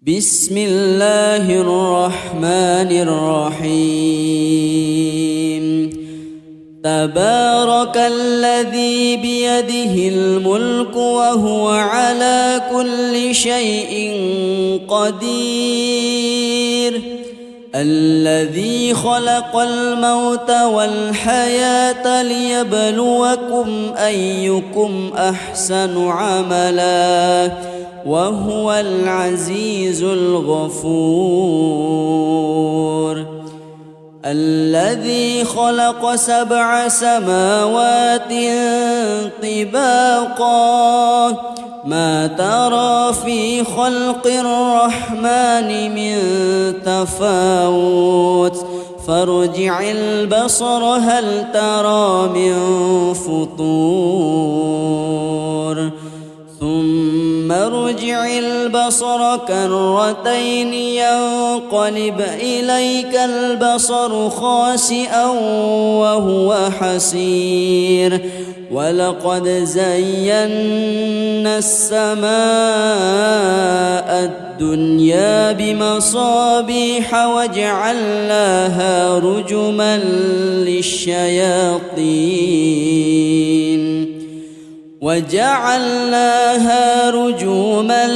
بسم الله الرحمن الرحيم تبارك الذي بيده الملك وهو على كل شيء قدير الذي خلق الموت والحياة ليبلوكم أيكم أحسن عملا وهو العزيز الغفور الذي خلق 7 سماوات طباقا ما ترى في خلق الرحمن من تفاوت فارجع البصر هل ترى من فطور ثم ارجع البصر كرتين ينقلب إليك البصر خاسئا وهو حسير ولقد زينا السماء الدنيا بمصابيح وجعلناها رجوما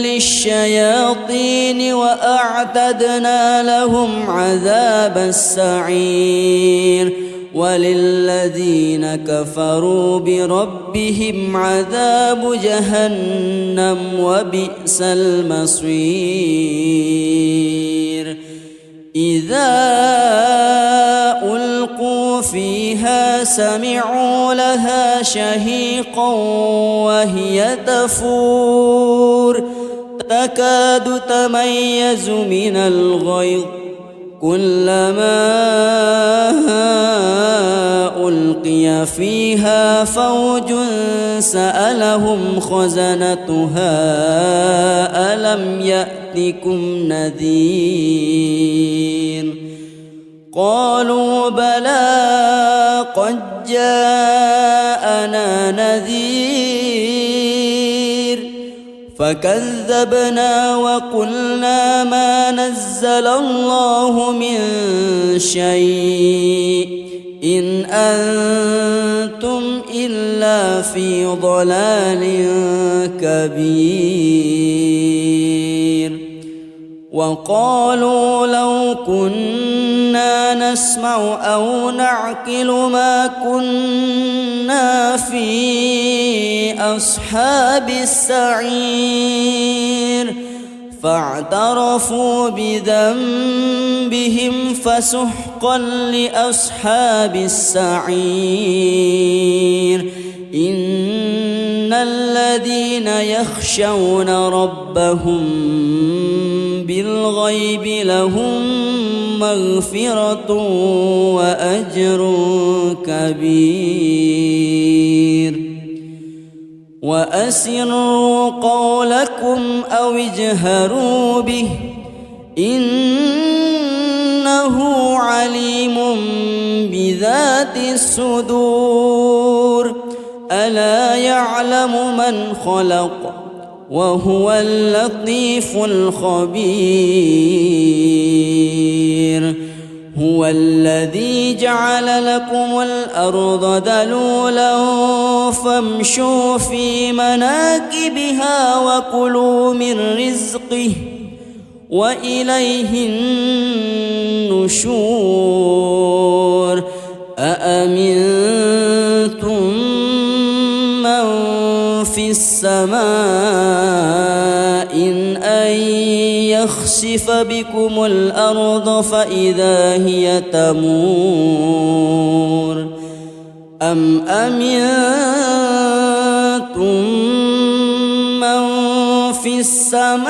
للشياطين وأعتدنا لهم عذاب السعير وللذين كفروا بربهم عذاب جهنم وبئس المصير إذا ألقوا فيها سمعوا لها شهيقا وهي تفور تكاد تميز من الغيظ كلما ألقي فيها فوج سألهم خزنتها ألم يأتكم نذير قالوا بلى قد جاءنا نذير فكذبنا وقلنا ما نزل الله من شيء إن أنتم إلا في ضلال كبير وقالوا لو كنا نسمع أو نعقل ما كنا في أصحاب السعير فاعترفوا بذنبهم فسحقا لأصحاب السعير إن الذين يخشون ربهم بالغيب لهم مغفرة وأجر كبير وأسروا قولكم أو اجهروا به إنه عليم بذات الصدور ألا يعلم من خلق وهو اللطيف الخبير هو الذي جعل لكم الأرض ذلولا فامشوا في مناكبها وكلوا من رزقه وإليه النشور أأمنتم من في السماء أن يخسف بكم الأرض فإذا هي تمور أم أمنتم من في السماء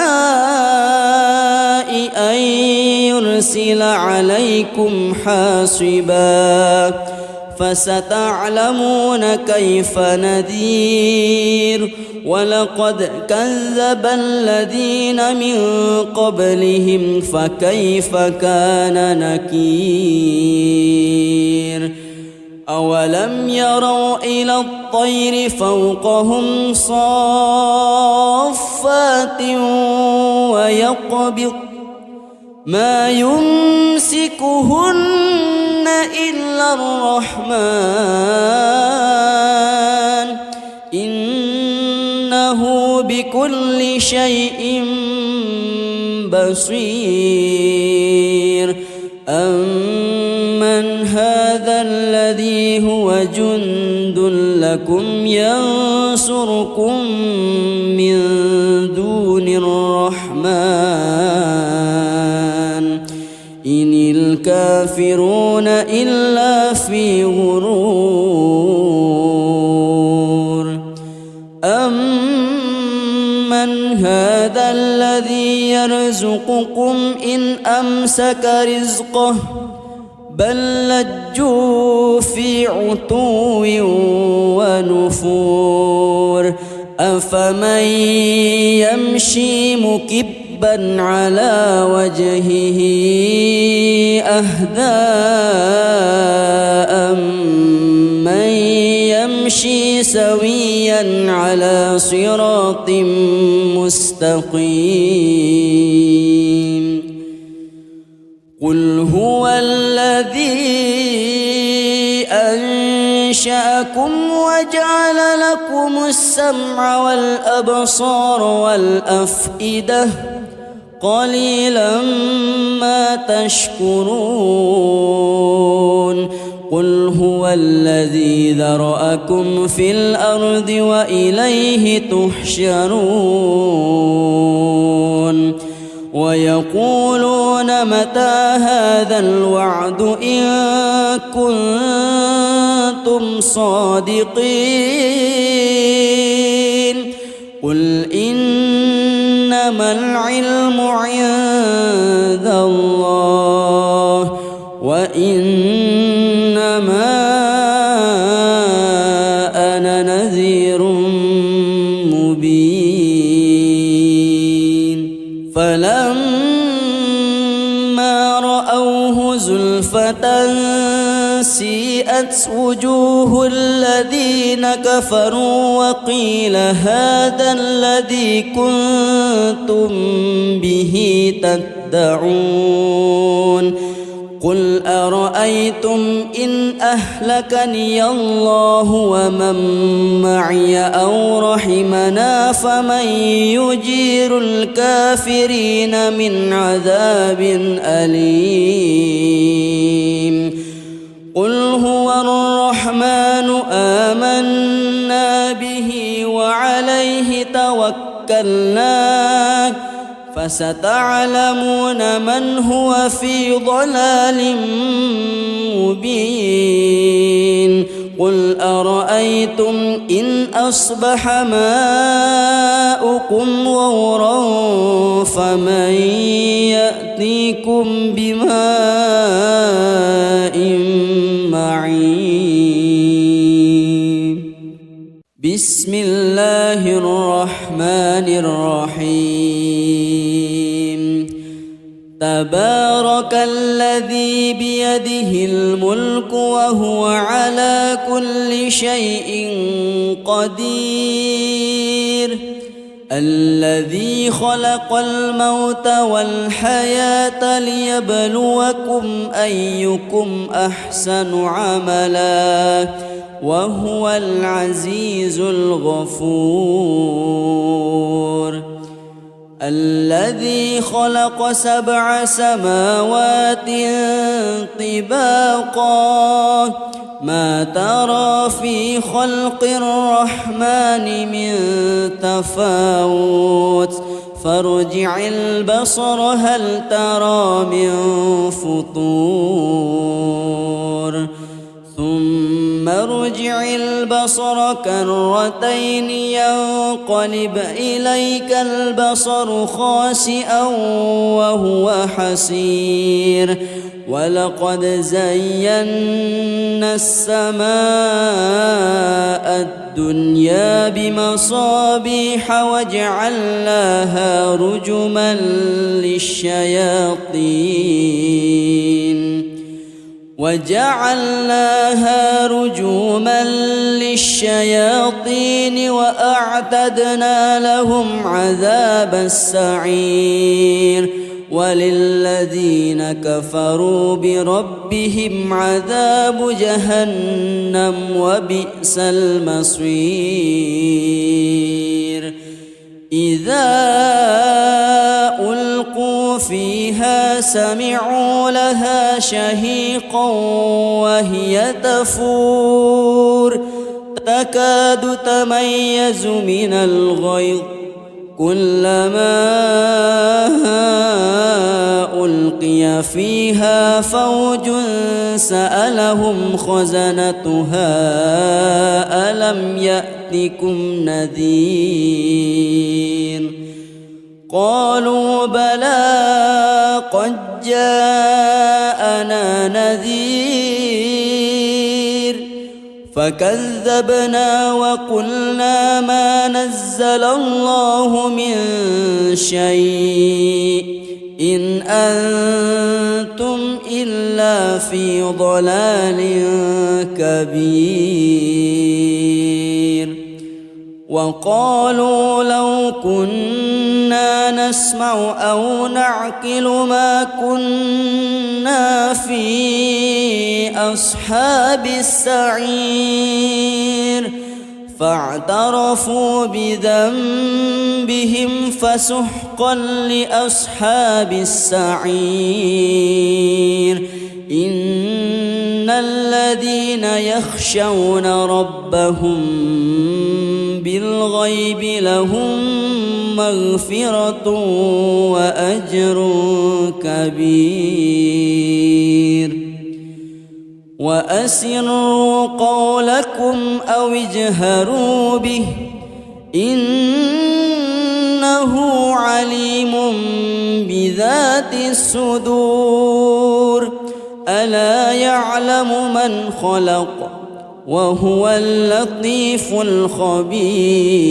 أن يرسل عليكم حاصبا فستعلمون كيف نذير ولقد كذب الذين من قبلهم فكيف كان نكير أولم يروا إلى الطير فوقهم صافات صافات ويقبض ما يمسكهن إلا الرحمن إنه بكل شيء بصير أمن هذا الذي هو جند لكم ينصركم من دون الرحمن إن الكافرون إلا في غرور أمن هذا الذي يرزقكم إن أمسك رزقه بل لجوا في عتو ونفور أفمن يمشي مكبا على وجهه أهدى أمن يمشي سويا على صراط مستقيم قل هو الذي أنشأكم وجعل لكم السمع والأبصار والأفئدة قليلا ما تشكرون قل هو الذي ذرأكم في الأرض وإليه تحشرون ويقولون متى هذا الوعد إن كنتم صادقين قل إنما العلم عند الله وإنما أنا نذير مبين فلما رأوه زلفة سيئت وجوه الذين كفروا وقيل هذا الذي كنتم به تدعون قل أرأيتم إن أهلكني الله ومن معي أو رحمنا فمن يجير الكافرين من عذاب أليم قل هو الرحمن آمنا به وعليه توكلنا فستعلمون من هو في ضلال مبين قل أرأيتم إن أصبح ماؤكم غورا فمن يأتيكم بماء معين بسم الله الرحمن الرحيم تبارك الذي بيده الملك وهو على كل شيء قدير الذي خلق الموت والحياة ليبلوكم أيكم أحسن عملا وهو العزيز الغفور الذي خلق 7 سماوات طباقا ما ترى في خلق الرحمن من تفاوت فارجع البصر هل ترى من فطور ثم ارجع البصر كرتين ينقلب إليك البصر خاسئا وهو حسير ولقد زينا السماء الدنيا بمصابيح وجعلناها رجما للشياطين وجعلناها رجوما للشياطين وأعتدنا لهم عذاب السعير وللذين كفروا بربهم عذاب جهنم وبئس المصير إذا ألقوا فيها سمعوا لها شهيقا وهي تفور تكاد تميز من الغيظ كلما ألقي فيها فوج سألهم خزنتها ألم يأتكم نذير قالوا بلى قد جاءنا نذير فكذبنا وقلنا ما نزل الله من شيء إن أنتم إلا في ضلال كبير وقالوا لو كنا نسمع أو نعقل ما كنا في أصحاب السعير فاعترفوا بذنبهم فسحقا لأصحاب السعير إن الذين يخشون ربهم بالغيب لهم مغفرة وأجر كبير وأسروا قولكم أو اجهروا به إنه عليم بذات الصدور ألا يعلم من خلق وهو اللطيف الخبير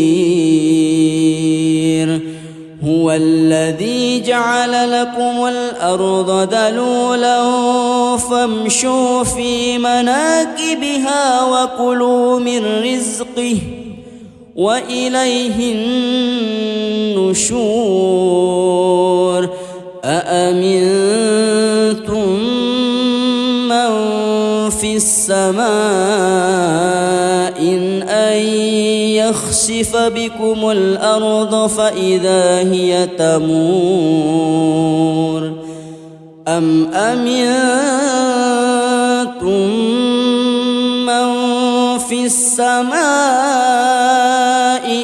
هو الذي جعل لكم الأرض ذلولا فامشوا في مناكبها وكلوا من رزقه وإليه النشور أأمنتم من في السماء أن يخسف بكم الأرض فإذا هي تمور أم أمنتم من في السماء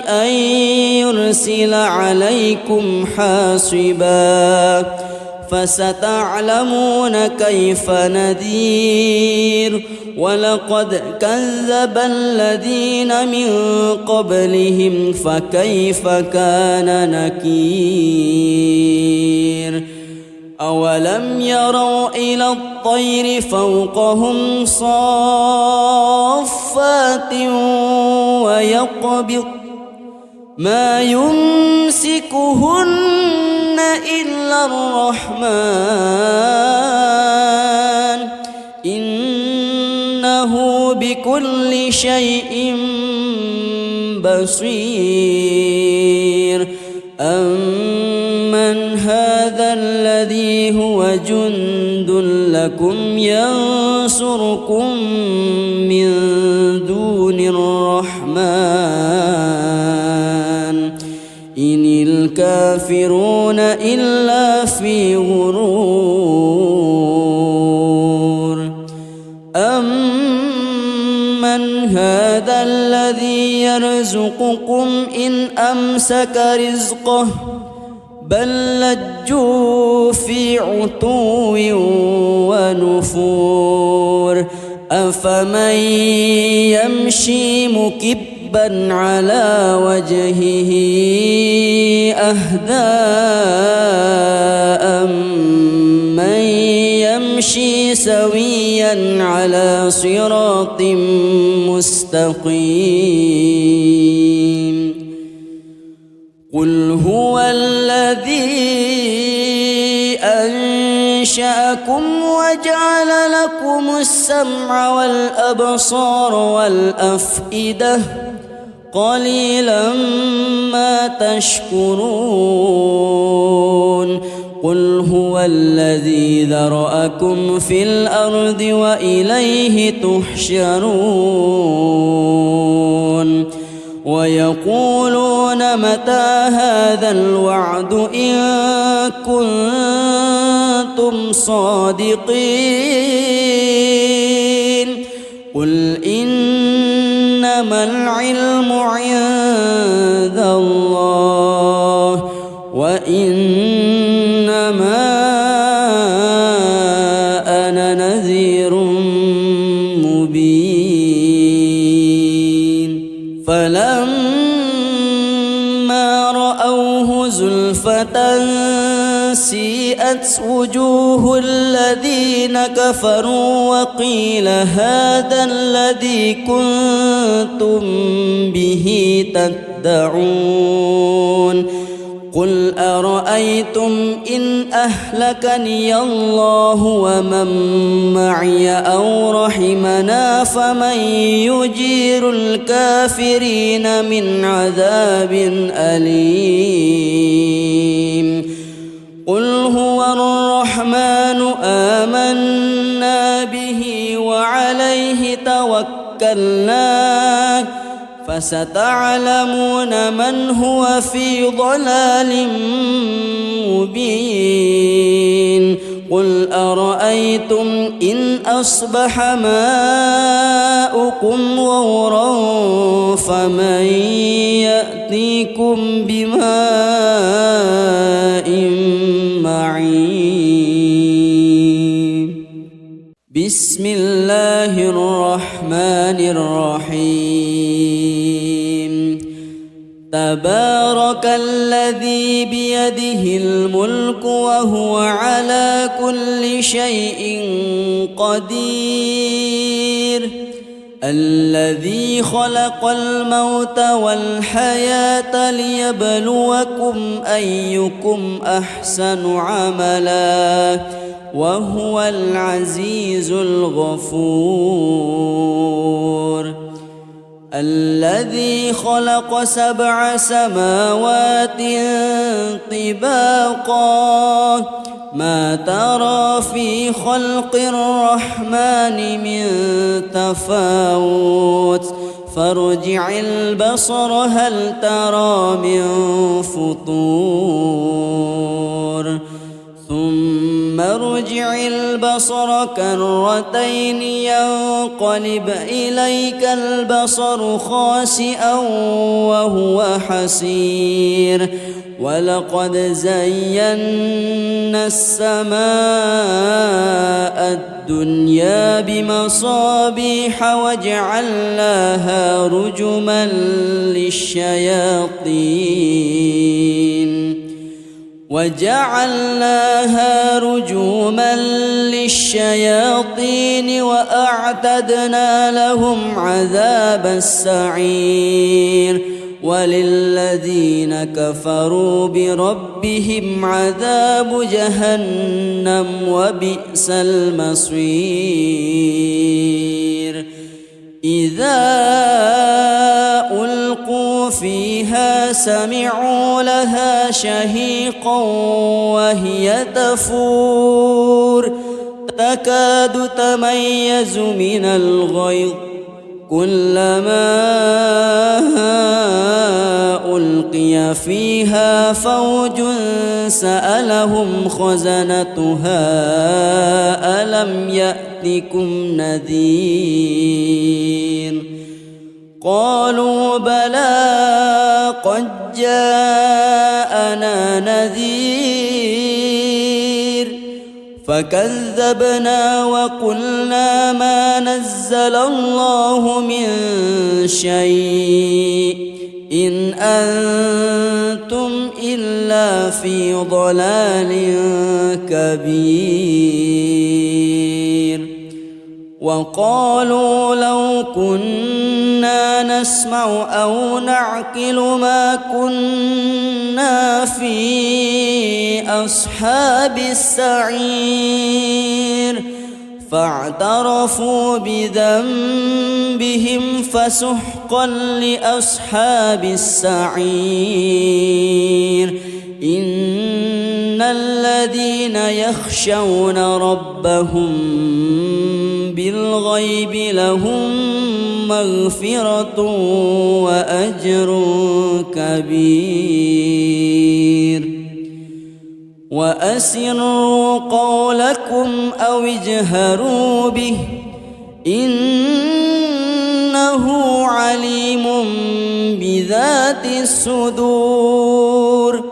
أن يرسل عليكم حاصبا فستعلمون كيف نذير ولقد كذب الذين من قبلهم فكيف كان نكير أولم يروا إلى الطير فوقهم صافات ويقبض ما يمسكهن إلا الرحمن إنه بكل شيء بصير أمن هذا الذي هو جند لكم ينصركم من دون الرحمن إن الكافرون إلا في غرور أمن هذا الذي يرزقكم إن أمسك رزقه بل لجوا في عتو ونفور أفمن يمشي مكبا على وجهه أهدى أمن يمشي سويا على صراط مستقيم قل هو الذي أنشأكم وجعل لكم السمع والأبصار والأفئدة قليلا ما تشكرون قل هو الذي ذرأكم في الأرض وإليه تحشرون ويقولون متى هذا الوعد إن كنتم صادقين قل إنما العلم عند الله وإنما أنا نذير مبين فلما رأوه زلفة سيئت وجوه الذين كفروا وقيل هذا الذي كنتم به تدعون قل أرأيتم إن أهلكني الله ومن معي أو رحمنا فمن يجير الكافرين من عذاب أليم قل هو الرحمن آمنا به وعليه توكلنا فستعلمون من هو في ضلال مبين قل أرأيتم إن أصبح ماؤكم غورا فمن يأتيكم بماء معين بسم الله الرحمن الرحيم تبارك الذي بيده الملك وهو على كل شيء قدير الذي خلق الموت والحياة ليبلوكم أيكم أحسن عملا وهو العزيز الغفور الذي خلق 7 سماوات طباقا ما ترى في خلق الرحمن من تفاوت فارجع البصر هل ترى من فطور ثم ارجع البصر كرتين ينقلب إليك البصر خاسئا وهو حسير ولقد زينا السماء الدنيا بمصابيح وجعلناها رجما للشياطين وأعتدنا لهم عذاب السعير وللذين كفروا بربهم عذاب جهنم وبئس المصير إذا ألقوا فيها سمعوا لها شهيقا وهي تفور تكاد تميز من الغيظ كلما ألقي فيها فوج سألهم خزنتها ألم يأتكم نذير قالوا بلى قد جاءنا نذير فكذبنا وقلنا ما نزل الله من شيء إن أنتم إلا في ضلال كبير وقالوا لو كنا نسمع أو نعقل ما كنا في أصحاب السعير فاعترفوا بذنبهم فسحقا لأصحاب السعير إن الذين يخشون ربهم بالغيب لهم مغفرة وأجر كبير وأسروا قولكم أو اجهروا به إنه عليم بذات الصدور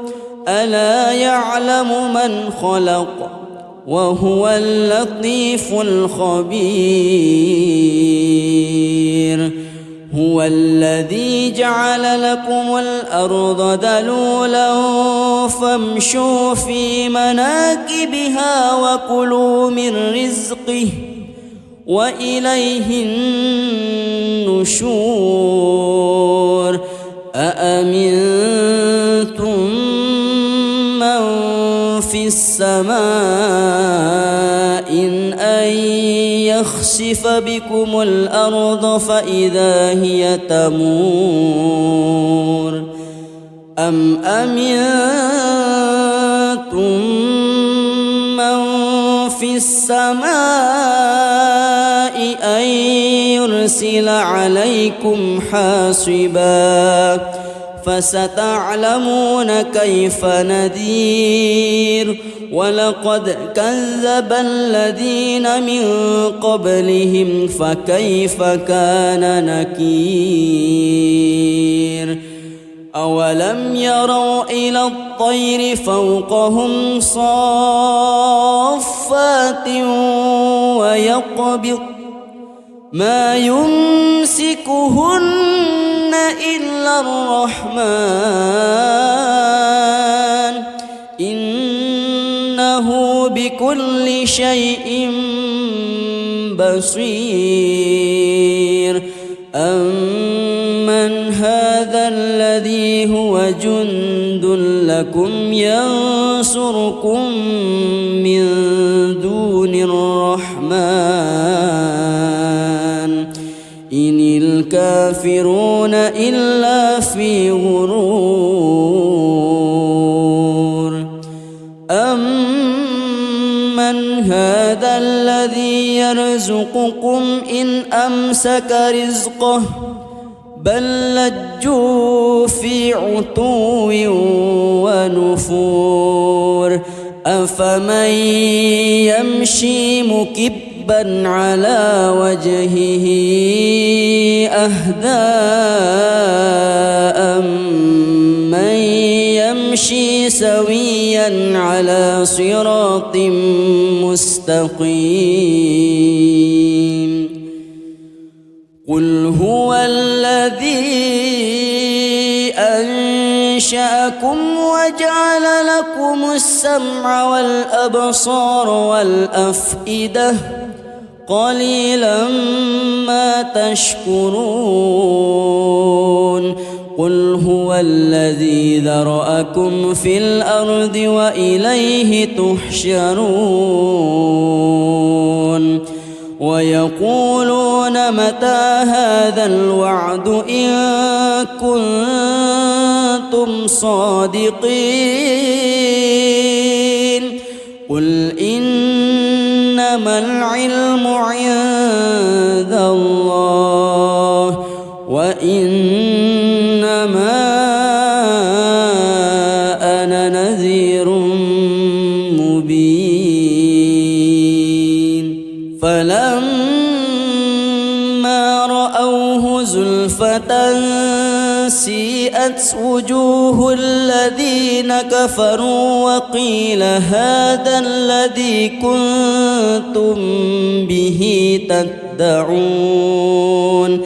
ألا يعلم من خلق وهو اللطيف الخبير هو الذي جعل لكم الأرض ذلولا فامشوا في مناكبها وكلوا من رزقه وإليه النشور أأمنتم من في السماء أن يخسف بكم الأرض فإذا هي تمور أم أمنتم من في السماء أن يرسل عليكم حاصبا فستعلمون كيف نذير ولقد كذب الذين من قبلهم فكيف كان نكير أولم يروا إلى الطير فوقهم صافات ويقبض ما يمسكهن إلا الرحمن إنه بكل شيء بصير أمن هذا الذي هو جند لكم ينصركم من دون الرحمن إن الكافرون إلا في غرور أمن هذا الذي يرزقكم إن أمسك رزقه بل لجوا في عتو ونفور أفمن يمشي مكبا على وجهه أهدى أمن يمشي سويا على صراط مستقيم قل هو الذي أنشأكم وجعل لكم السمع والأبصار والأفئدة قليلا ما تشكرون قل هو الذي ذرأكم في الأرض وإليه تحشرون ويقولون متى هذا الوعد إن كنتم صادقين قل إنما العلم عند الله وإنما أنا نذير مبين فلما رأوه زلفة سيئت وجوه الذين كفروا وقيل هذا الذي كنتم به تدعون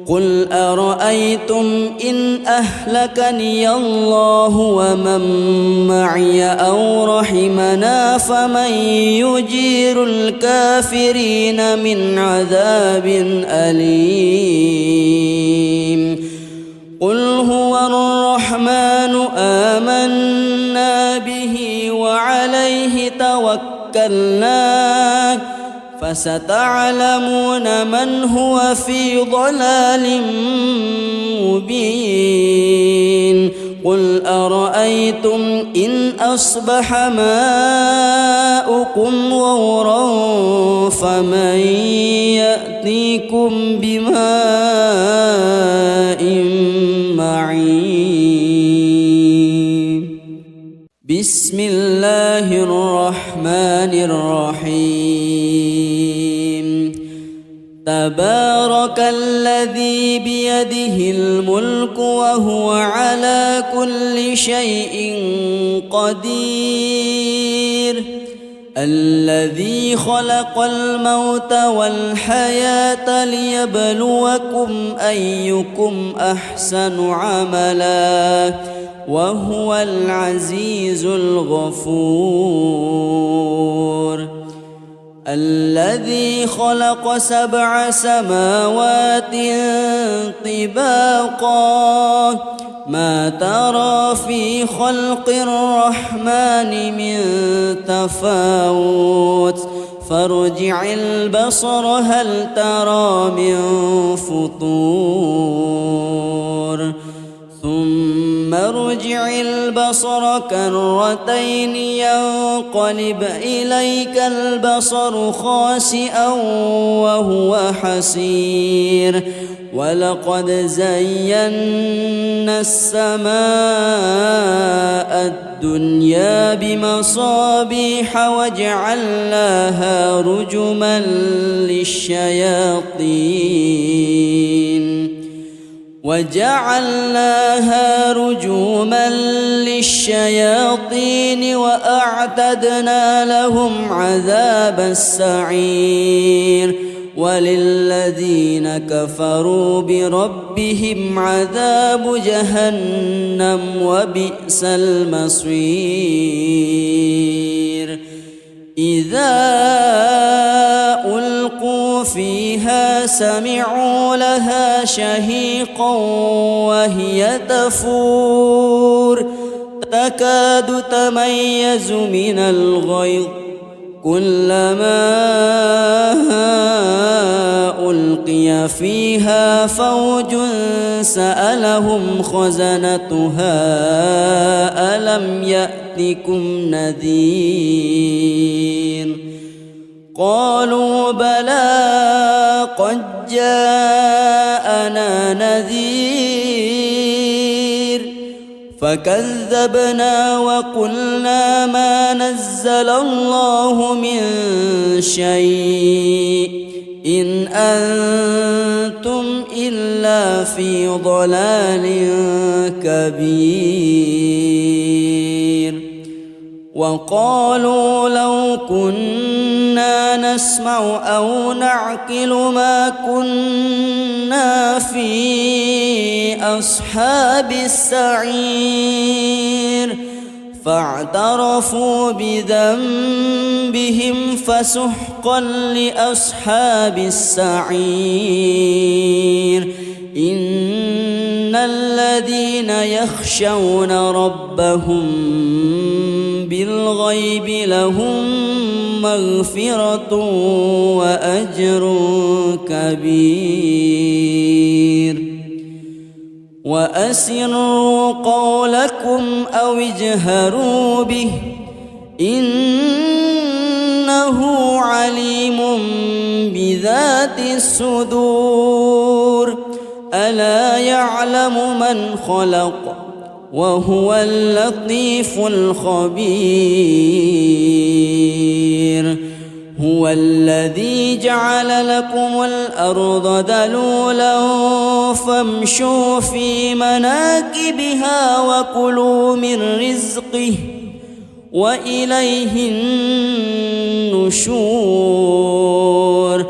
قل أرأيتم إن أهلكني الله ومن معي أو رحمنا فمن يجير الكافرين من عذاب أليم قل هو الرحمن آمنا به وعليه توكلنا فستعلمون من هو في ضلال مبين قل أرأيتم إن أصبح ماؤكم غورا فمن يأتيكم بماء معين بسم الله الرحمن الرحيم تبارك الذي بيده الملك وهو على كل شيء قدير الذي خلق الموت والحياة ليبلوكم أيكم أحسن عملا وهو العزيز الغفور الذي خلق 7 سماوات طباقا ما ترى في خلق الرحمن من تفاوت فارجع البصر هل ترى من فطور ثم ارجع البصر كرتين ينقلب إليك البصر خاسئا وهو حسير ولقد زينا السماء الدنيا بمصابيح وجعلناها رجوما للشياطين وأعتدنا لهم عذاب السعير وللذين كفروا بربهم عذاب جهنم وبئس المصير إذا ألقوا فيها سمعوا لها شهيقا وهي تفور تكاد تميز من الغيظ كلما ألقي فيها فوج سألهم خزنتها ألم يأتكم نذير قالوا بلى قد جاءنا نذير فكذبنا وقلنا ما نزل الله من شيء إن أنتم إلا في ضلال كبير وقالوا لو كنا نسمع أو نعقل ما كنا في أصحاب السعير فاعترفوا بذنبهم فسحقا لأصحاب السعير إن الذين يخشون ربهم بالغيب لهم مغفرة وأجر كبير وأسروا قولكم أو اجهروا به إنه عليم بذات الصدور ألا يعلم من خلق وهو اللطيف الخبير هو الذي جعل لكم الأرض ذلولا فامشوا في مناكبها وكلوا من رزقه وإليه النشور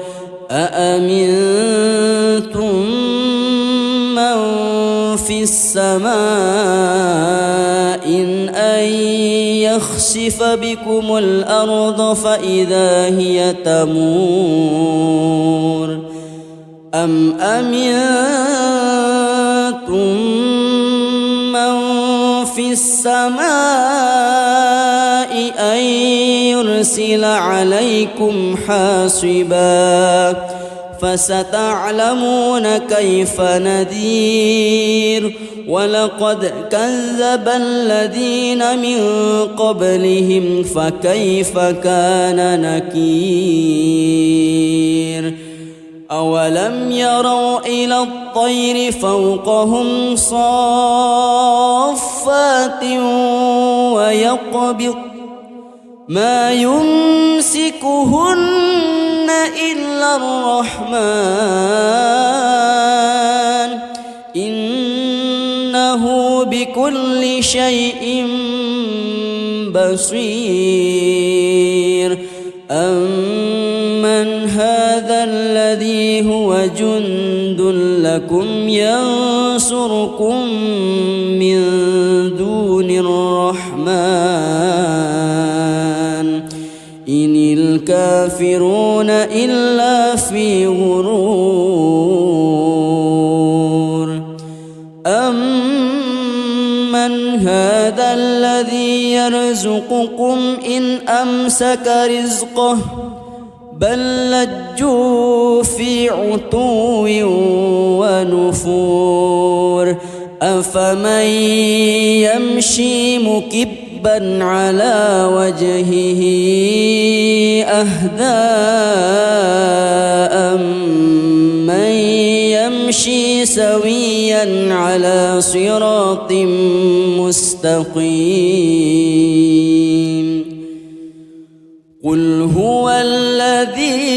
أأمنتم في السماء أن يخسف بكم الأرض فإذا هي تمور أم أمنتم من في السماء أن يرسل عليكم حاصبا فستعلمون كيف نذير ولقد كذب الذين من قبلهم فكيف كان نكير أولم يروا إلى الطير فوقهم صافات ويقبض ما يمسكهن إلا الرحمن إنه بكل شيء بصير أمن هذا الذي هو جند لكم ينصركم من دون الرحمن إن الكافرون إلا في غرور أمن هذا الذي يرزقكم إن أمسك رزقه بل لجوا في عتو ونفور أفمن يمشي مكبا على وجهه أهدى أمن يمشي سويا على صراط مستقيم قل هو الذي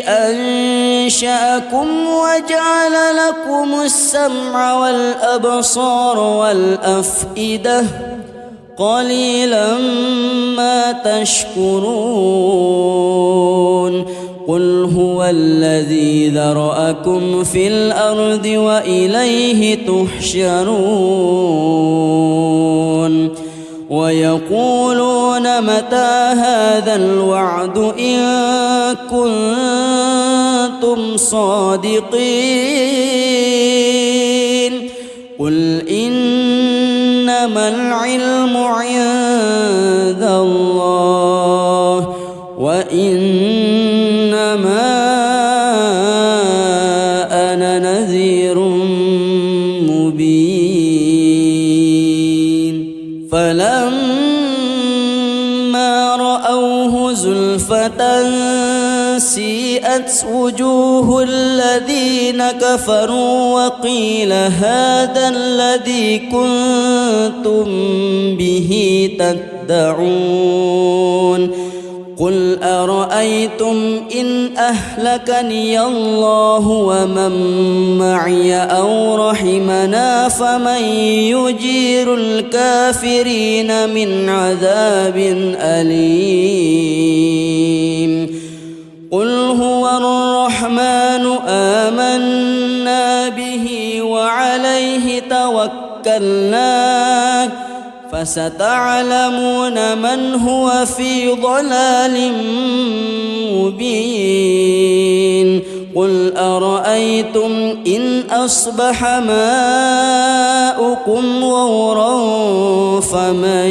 أنشأكم وجعل لكم السمع والأبصار والأفئدة قليلا ما تشكرون قل هو الذي ذرأكم في الأرض وإليه تحشرون ويقولون متى هذا الوعد إن كنتم صادقين قل إنما العلم عند الله وإنما أنا نذير مبين فلما رأوه زلفة سيئت وجوه الذين كفروا وقيل هذا الذي كنتم به تدعون قل أرأيتم إن أهلكني الله ومن معي أو رحمنا فمن يجير الكافرين من عذاب أليم قل هو الرحمن آمنا به وعليه توكلنا فستعلمون من هو في ضلال مبين قل أرأيتم إن أصبح ماؤكم غورا فمن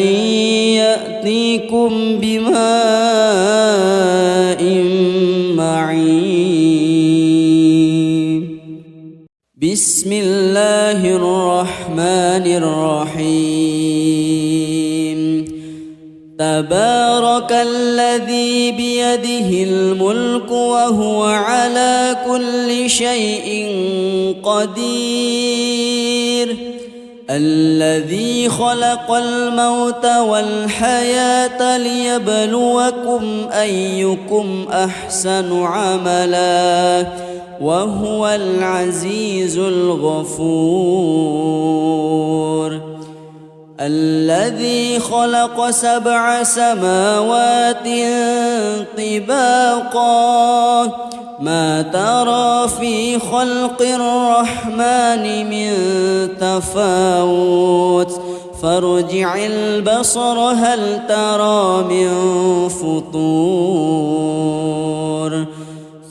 يأتيكم بماء معين بسم الله الرحمن الرحيم تبارك الذي بيده الملك وهو على كل شيء قدير الذي خلق الموت والحياة ليبلوكم أيكم أحسن عملا وهو العزيز الغفور الذي خلق 7 سماوات طباقا ما ترى في خلق الرحمن من تفاوت فارجع البصر هل ترى من فطور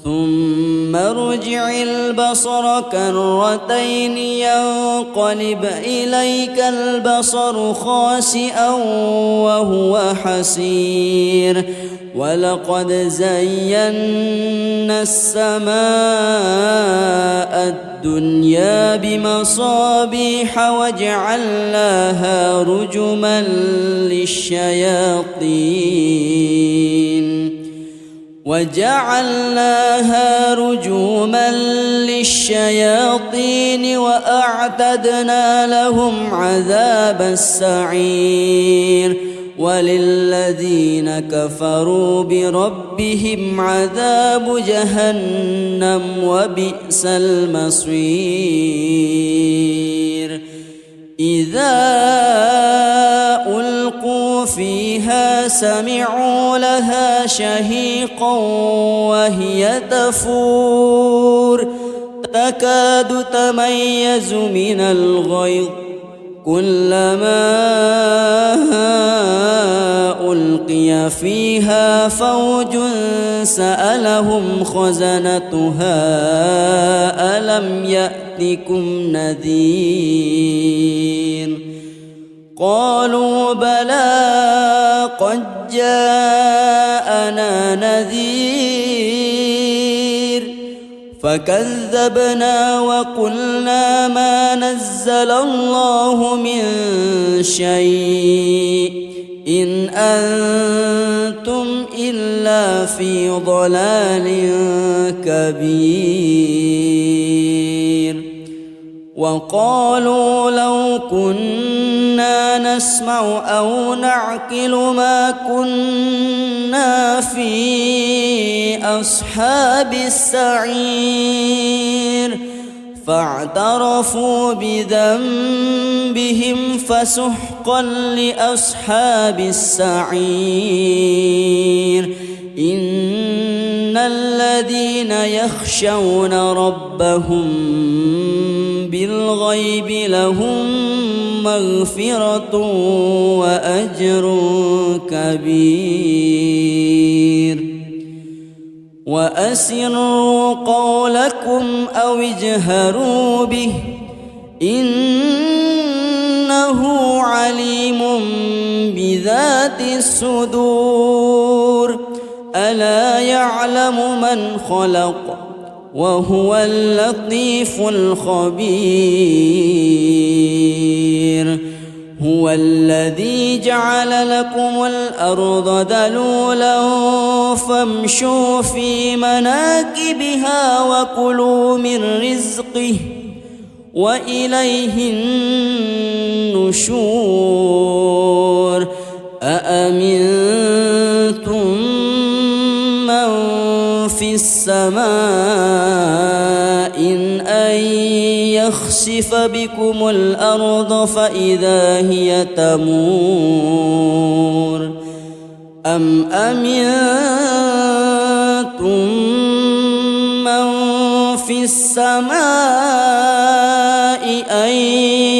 ثم ارجع البصر كرتين ينقلب إليك البصر خاسئا وهو حسير ولقد زينا السماء الدنيا بمصابيح وجعلناها رجوما للشياطين وأعتدنا لهم عذاب السعير وللذين كفروا بربهم عذاب جهنم وبئس المصير إذا ألقوا فيها سمعوا لها شهيقا وهي تفور تكاد تميز من الغيظ كلما ألقي فيها فوج سألهم خزنتها ألم يأتكم نذير قالوا بلى قد جاءنا نذير فكذبنا وقلنا ما نزل الله من شيء إن أنتم إلا في ضلال كبير وقالوا لو كنا نسمع أو نعقل ما كنا في أصحاب السعير فاعترفوا بذنبهم فسحقا لأصحاب السعير إن الذين يخشون ربهم بالغيب لهم مغفرة وأجر كبير وأسروا قولكم أو اجهروا به إنه عليم بذات الصدور ألا يعلم من خلق وهو اللطيف الخبير هو الذي جعل لكم الأرض ذلولا فامشوا في مناكبها وكلوا من رزقه وإليه النشور أأمنتم من في السماء أن يخسف بكم الأرض فإذا هي تمور أم أمنتم من في السماء أن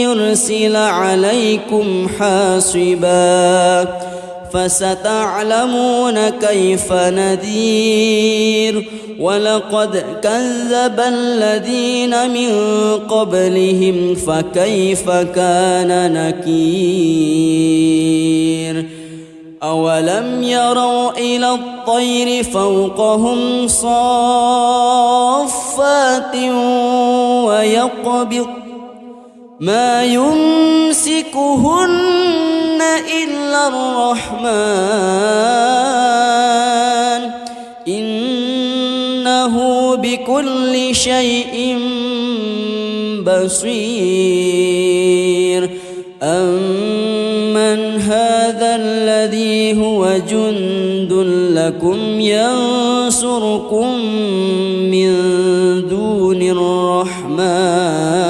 يرسل عليكم حاصبا فستعلمون كيف نذير ولقد كذب الذين من قبلهم فكيف كان نكير أولم يروا إلى الطير فوقهم صافات ويقبض ما يمسكهن إلا الرحمن إنه بكل شيء بصير أمن هذا الذي هو جند لكم ينصركم من دون الرحمن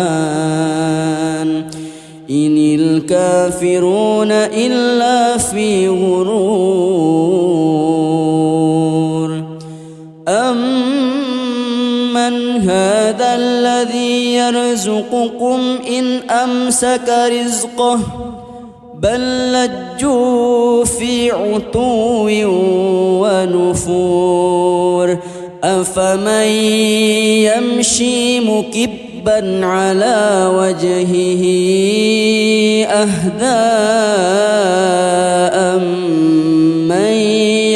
إن الكافرون إلا في غرور أمسك رزقه بل لجوا في عتو ونفور أفمن يمشي مكبا على وجهه أهدى أمن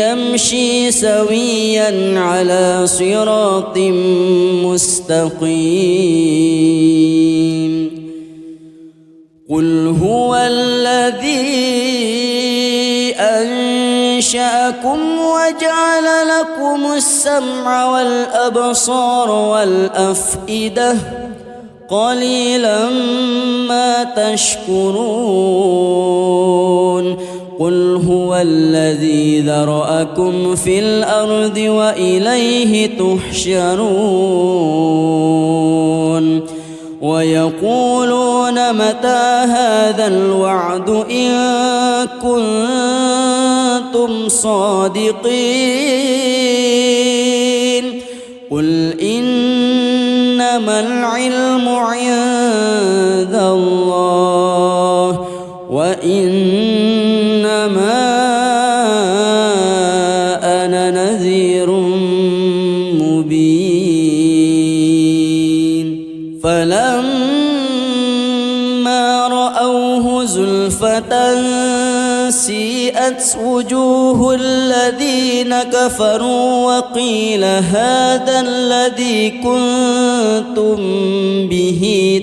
يمشي سويا على صراط مستقيم قل هو الذي أنشأكم وجعل لكم السمع والأبصار والأفئدة قليلا ما تشكرون قل هو الذي ذرأكم في الأرض وإليه تحشرون ويقولون متى هذا الوعد إن كنتم صادقين قل إنما العلم عند الله وإنما أنا نذير مبين فلما رأوه زلفة سيئت وجوه الذين كفروا وقيل هذا الذي كنتم به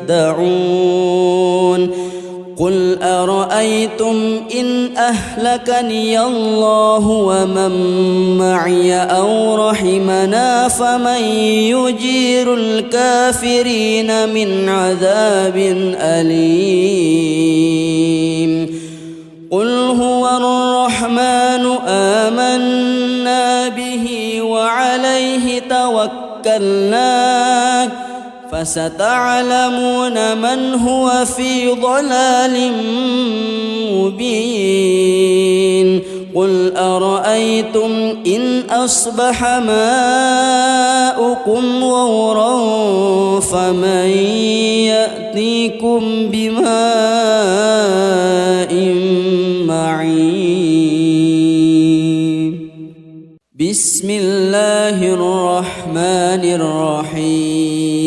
تدعون قل أرأيتم إن أهلكني الله ومن معي أو رحمنا فمن يجير الكافرين من عذاب أليم قل هو الرحمن آمنا به وعليه توكلنا فستعلمون من هو في ضلال مبين قل أرأيتم إن أصبح ماؤكم غورا فمن يأتيكم بماء معين بسم الله الرحمن الرحيم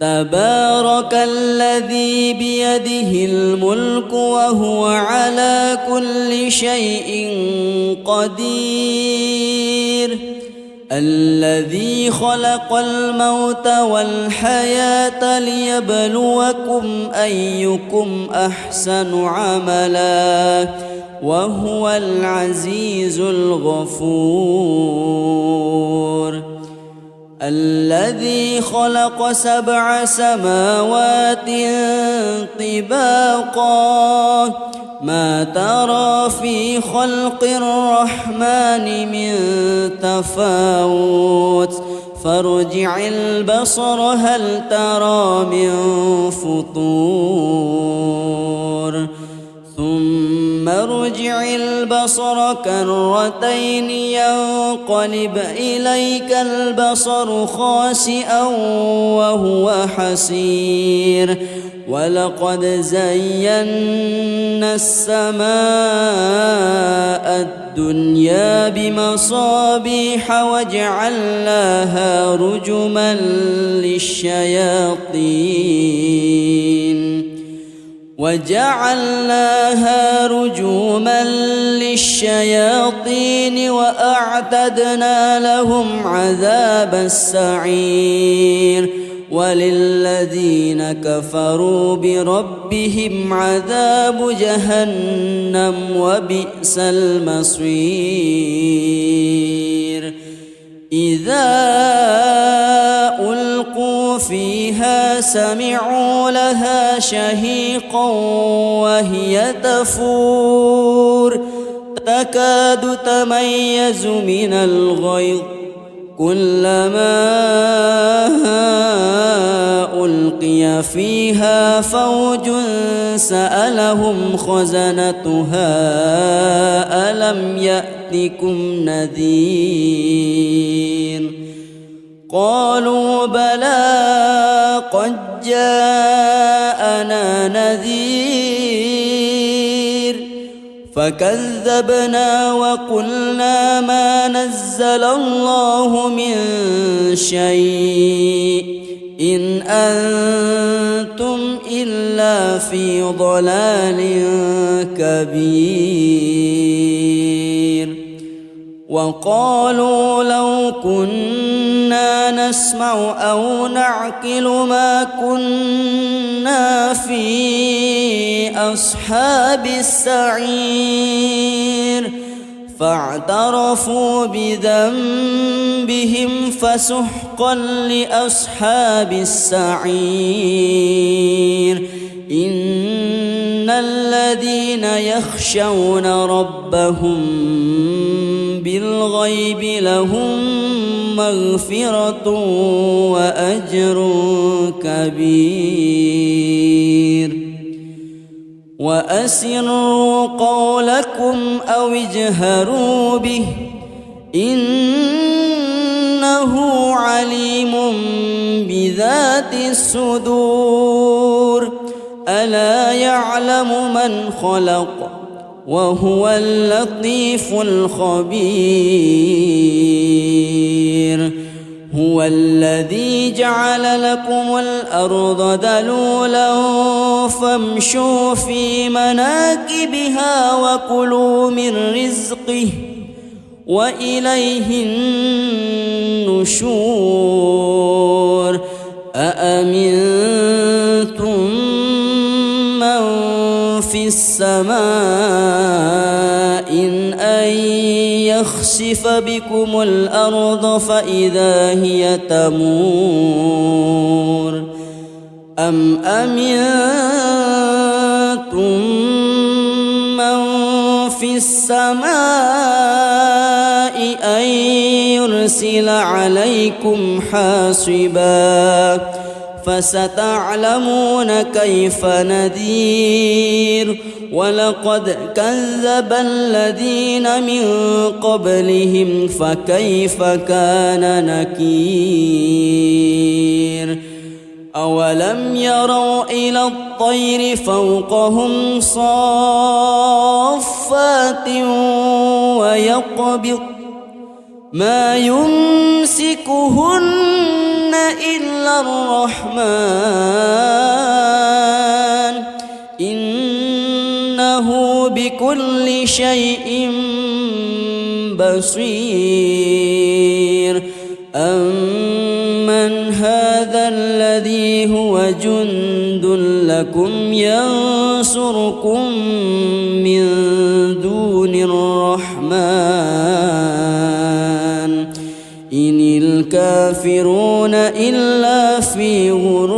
تبارك الذي بيده الملك وهو على كل شيء قدير الذي خلق الموت والحياة ليبلوكم أيكم أحسن عملا وهو العزيز الغفور الذي خلق 7 سماوات طباقا ما ترى في خلق الرحمن من تفاوت فارجع البصر هل ترى من فطور ثم ارجع البصر كرتين ينقلب إليك البصر خاسئا وهو حسير ولقد زينا السماء الدنيا بمصابيح وجعلناها رجما للشياطين وأعتدنا لهم عذاب السعير وللذين كفروا بربهم عذاب جهنم وبئس المصير إذا ألقوا فيها سمعوا لها شهيقا وهي تفور تكاد تميز من الغيظ كلما ألقي فيها فوج سألهم خزنتها ألم يأتكم نذير قالوا بلى قد جاءنا نذير فكذبنا وقلنا ما نزل الله من شيء إن أنتم إلا في ضلال كبير وقالوا لو كنا نسمع أو نعقل ما كنا في أصحاب السعير فاعترفوا بذنبهم فسحقا لأصحاب السعير إن الذين يخشون ربهم بالغيب لهم مغفرة وأجر كبير وأسروا قولكم أو اجهروا به إنه عليم بذات الصدور ألا يعلم من خلق وهو اللطيف الخبير هو الذي جعل لكم الأرض ذلولا فامشوا في مناكبها وكلوا من رزقه وإليه النشور أأمنتم من في السماء أن يخسف بكم الأرض فإذا هي تمور أم أمنتم من في السماء أن يرسل عليكم حاصبا فستعلمون كيف نذير ولقد كذب الذين من قبلهم فكيف كان نكير أولم يروا إلى الطير فوقهم صافات ويقبض ما يمسكهن إلا الرحمن إنه بكل شيء بصير أمن هذا الذي هو جند لكم ينصركم من دون الرحمن إن الكافرون إلا في غرور